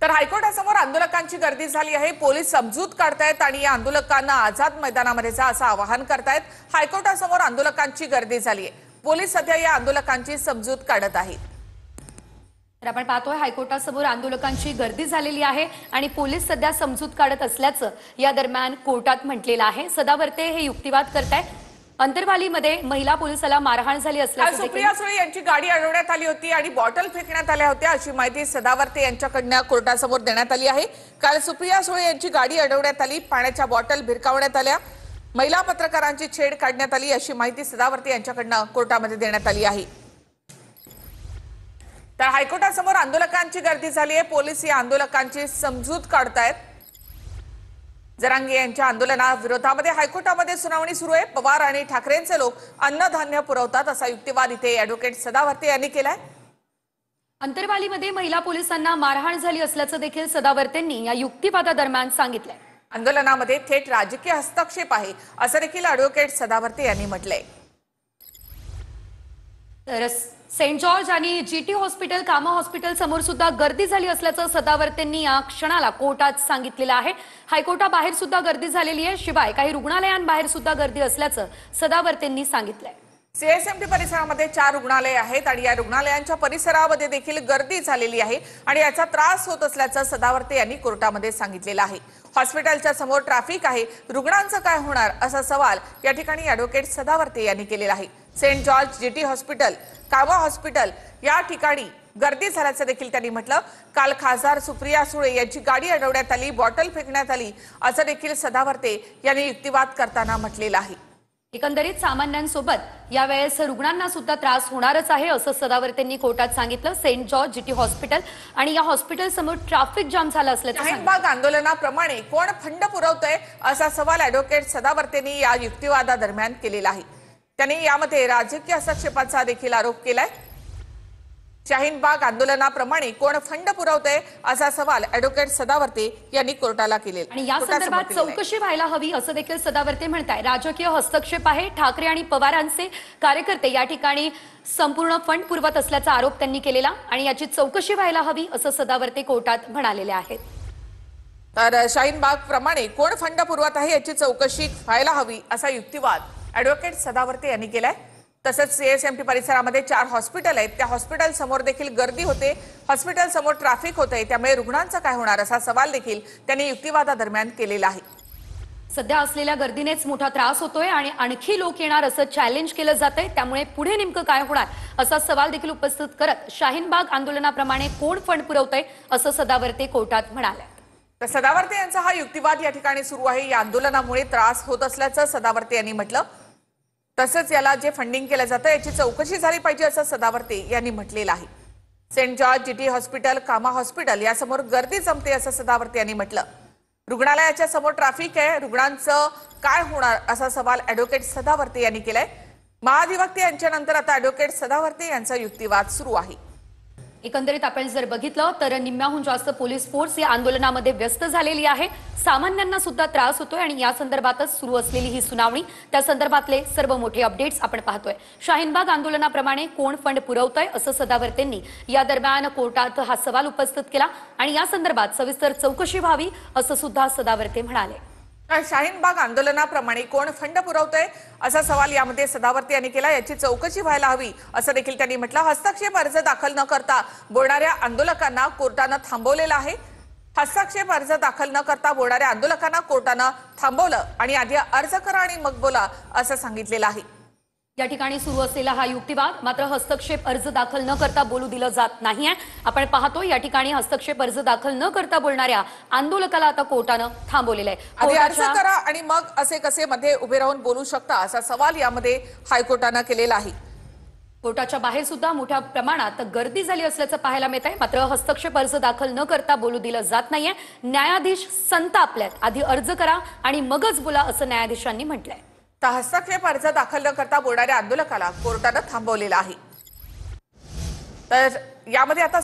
तर हायकोर्टासमोर आंदोलकांची गर्दी झाली आहे। पोलीस समजूत काढतायत आणि या आंदोलकांना आझाद मैदानामध्ये जा असं आवाहन करतायत। हायकोर्टासमोर आंदोलकांची गर्दी झाली आहे। पोलीस सध्या या आंदोलकांची समजूत काढत आहेत। तर आपण पाहतोय हायकोर्टासमोर आंदोलकांची गर्दी झालेली आहे आणि पोलीस सध्या समजूत काढत असल्याचं या दरम्यान कोर्टात म्हटलेलं आहे। सदावर्ते हे युक्तिवाद करतायत। अंतरवालीमध्ये महिला पोलिसाला मारहाण झाली असल्याचं सुप्रिया सुळे यांची गाडी अडवण्यात आली होती आणि बॉटल फेकण्यात आल्या होत्या अशी माहिती सदावर्ते यांच्याकडून कोर्टासमोर देण्यात आली आहे। काल सुप्रिया सुळे यांची गाडी अडवण्यात आली, पाण्याच्या बॉटल भिरकावण्यात आल्या, महिला पत्रकारांची छेड काढण्यात आली अशी माहिती सदावर्ते यांच्याकडून कोर्टामध्ये देण्यात आली आहे। तर हायकोर्टासमोर आंदोलकांची गर्दी झाली आहे। पोलीस या आंदोलकांची समजूत काढतायत। जरांगे यांच्या आंदोलनाविरोधामध्ये हायकोर्टामध्ये सुनावणी सुरू आहे। पवार आणि ठाकरेंचे लोक अन्नधान्य पुरवतात असा युक्तिवाद इथे ॲडव्होकेट सदावर्ते यांनी केलाय। अंतरवालीमध्ये महिला पोलिसांना मारहाण झाली असल्याचं देखील सदावर्तेंनी या युक्तिवादादरम्यान सांगितलंय। आंदोलनामध्ये थेट राजकीय हस्तक्षेप आहे असं देखील ॲडव्होकेट सदावर्ते यांनी म्हटलंय। तर सेंट जॉर्ज आणि जीटी हॉस्पिटल कामा हॉस्पिटल समोर सुद्धा गर्दी झाली असल्याचं सदावर्तेंनी या क्षणाला कोर्टात सांगितलेलं आहे। हायकोर्टाबाहेर सुद्धा गर्दी झालेली आहे, शिवाय काही रुग्णालयांबाहेर सुद्धा गर्दी असल्याचं सदावर्तेंनी सांगितलंय। सीएसएमटी परिसरामध्ये 4 रुग्णालये आहेत आणि या रुग्णालयांच्या परिसरामध्ये देखील गर्दी झालेली आहे आणि याचा त्रास होत असल्याचं सदावर्ते यांनी कोर्टामध्ये सांगितलेलं आहे। हॉस्पिटलच्या समोर ट्रॅफिक आहे, रुग्णांचं काय होणार असा सवाल या ठिकाणी ॲडव्होकेट सदावर्ते यांनी केलेला आहे। सेंट जॉर्ज जीटी हॉस्पिटल कामा हॉस्पिटल या ठिकाणी गर्दी झाल्याचं देखील त्यांनी म्हटलं। काल खासदार सुप्रिया सुळे यांची गाडी अडवण्यात आली, बॉटल फेकण्यात आली असं देखील सदावर्ते यांनी युक्तिवाद करताना म्हटलेलं आहे। एकंदरीत सामान्यांसोबत यावेळेस रुग्णांना सुद्धा त्रास होणारच आहे असं सदावर्तेंनी कोर्टात सांगितलं। सेंट जॉर्ज जीटी हॉस्पिटल आणि या हॉस्पिटल समोर ट्रॅफिक जाम झालं असल्याचं शाहीनबाग आंदोलनाप्रमाणे कोण फंड पुरवतोय असा सवाल ॲडव्होकेट सदावर्तेंनी या युक्तिवादादरम्यान केलेला आहे। त्यांनी यामध्ये राजकीय हस्तक्षेपाचा देखील आरोप केलाय। शाहीनबाग आंदोलनाप्रमाणे कोण फंड पुरवतोय असा सवाल ॲडव्होकेट सदावर्ते यांनी कोर्टाला केलेला आणि या संदर्भात चौकशी व्हायला हवी असं देखील सदावर्ते म्हणताय। राजकीय हस्तक्षेप आहे, ठाकरे आणि पवारांचे कार्यकर्ते या ठिकाणी संपूर्ण फंड पुरवत असल्याचा आरोप त्यांनी केलेला आणि याची चौकशी व्हायला हवी असं सदावर्ते कोर्टात म्हणालेले आहेत। तर शाहीनबाग प्रमाणे कोण फंड पुरवत आहे याची चौकशी व्हायला हवी असा युक्तिवाद ॲडव्होकेट सदावर्ते यांनी केलाय। तसंच सीएसएमटी परिसरामध्ये 4 हॉस्पिटल आहेत, त्या हॉस्पिटल समोर देखील गर्दी होते, हॉस्पिटल समोर ट्रॅफिक होते, त्यामुळे रुग्णांचं काय होणार असा सवाल देखील त्यांनी युक्तिवादादरम्यान केलेला आहे। सध्या असलेल्या गर्दीनेच मोठा त्रास होतोय आणि आणखी लोक येणार असं चॅलेंज केलं जातंय, त्यामुळे पुढे नेमकं काय होणार असा सवाल देखील उपस्थित करत शाहीनबाग आंदोलनाप्रमाणे कोण फंड पुरवतंय असं सदावर्ते कोर्टात म्हणाले। तर सदावर्ते यांचा हा युक्तिवाद या ठिकाणी सुरू आहे। या आंदोलनामुळे त्रास होत असल्याचं सदावर्ते यांनी म्हटलं। तसंच याला जे फंडिंग केलं जातं याची चौकशी झाली पाहिजे असं सदावर्ते यांनी म्हटलेलं आहे। सेंट जॉर्ज जीटी हॉस्पिटल कामा हॉस्पिटल यासमोर गर्दी जमते असं सदावर्ते यांनी म्हटलं। रुग्णालयाच्या समोर ट्रॅफिक आहे, रुग्णांचं काय होणार असा सवाल ॲडव्होकेट सदावर्ते यांनी केलाय। महाधिवक्ते यांच्यानंतर आता ॲडव्होकेट सदावर्ते यांचा युक्तिवाद सुरू आहे। एकंदरीत आपण जर बघितलं तर निम्म्याहून जास्त पोलीस फोर्स या आंदोलनामध्ये व्यस्त झालेली आहे। सामान्यांना सुद्धा त्रास होतोय आणि या संदर्भातच सुरू असलेली ही सुनावणी, त्या संदर्भातले सर्व मोठे अपडेट्स आपण पाहतोय। शाहीनबाग आंदोलनाप्रमाणे कोण फंड पुरवतंय असं सदावर्तेंनी या दरम्यान कोर्टात हा सवाल उपस्थित केला आणि या संदर्भात सविस्तर चौकशी व्हावी असं सुद्धा सदावर्ते म्हणाले। शाहीनबाग आंदोलनाप्रमाणे कोण फंड पुरवतोय असा सवाल यामध्ये सदावर्ते यांनी केला, याची चौकशी व्हायला हवी असं देखील त्यांनी म्हटलं। हस्तक्षेप अर्ज दाखल न करता बोलणाऱ्या आंदोलकांना कोर्टानं थांबवलेलं आहे। हस्तक्षेप अर्ज दाखल न करता बोलणाऱ्या आंदोलकांना कोर्टानं थांबवलं आणि आधी अर्ज करा आणि मग बोला असं सांगितलेलं आहे। या ठिकाणी सुरू असलेला हा युक्तिवाद मात्र हस्तक्षेप अर्ज दाखल न करता बोलू दिलं जात नाहीये। आपण पाहतो या ठिकाणी हस्तक्षेप अर्ज दाखल न करता बोलणाऱ्या आंदोलकाला आता कोर्टानं थांबवलेलं आहे। आधी अर्ज करा आणि मग असे कसे मध्ये उभे राहून बोलू शकता असा सवाल यामध्ये हायकोर्टानं केलेला आहे। कोर्टाच्या बाहेर सुद्धा मोठ्या प्रमाणात गर्दी झाली असल्याचं पाहायला मिळत आहे, मात्र हस्तक्षेप अर्ज दाखल न करता बोलू दिलं जात नाहीये। न्यायाधीश संतापल्यात, आधी अर्ज करा आणि मगच बोला असं न्यायाधीशांनी म्हटलंय। तर हस्तक्षेप अर्ज दाखल न करता बोलणाऱ्या आंदोलकाला कोर्टानं थांबवलेला आहे। तर यामध्ये आता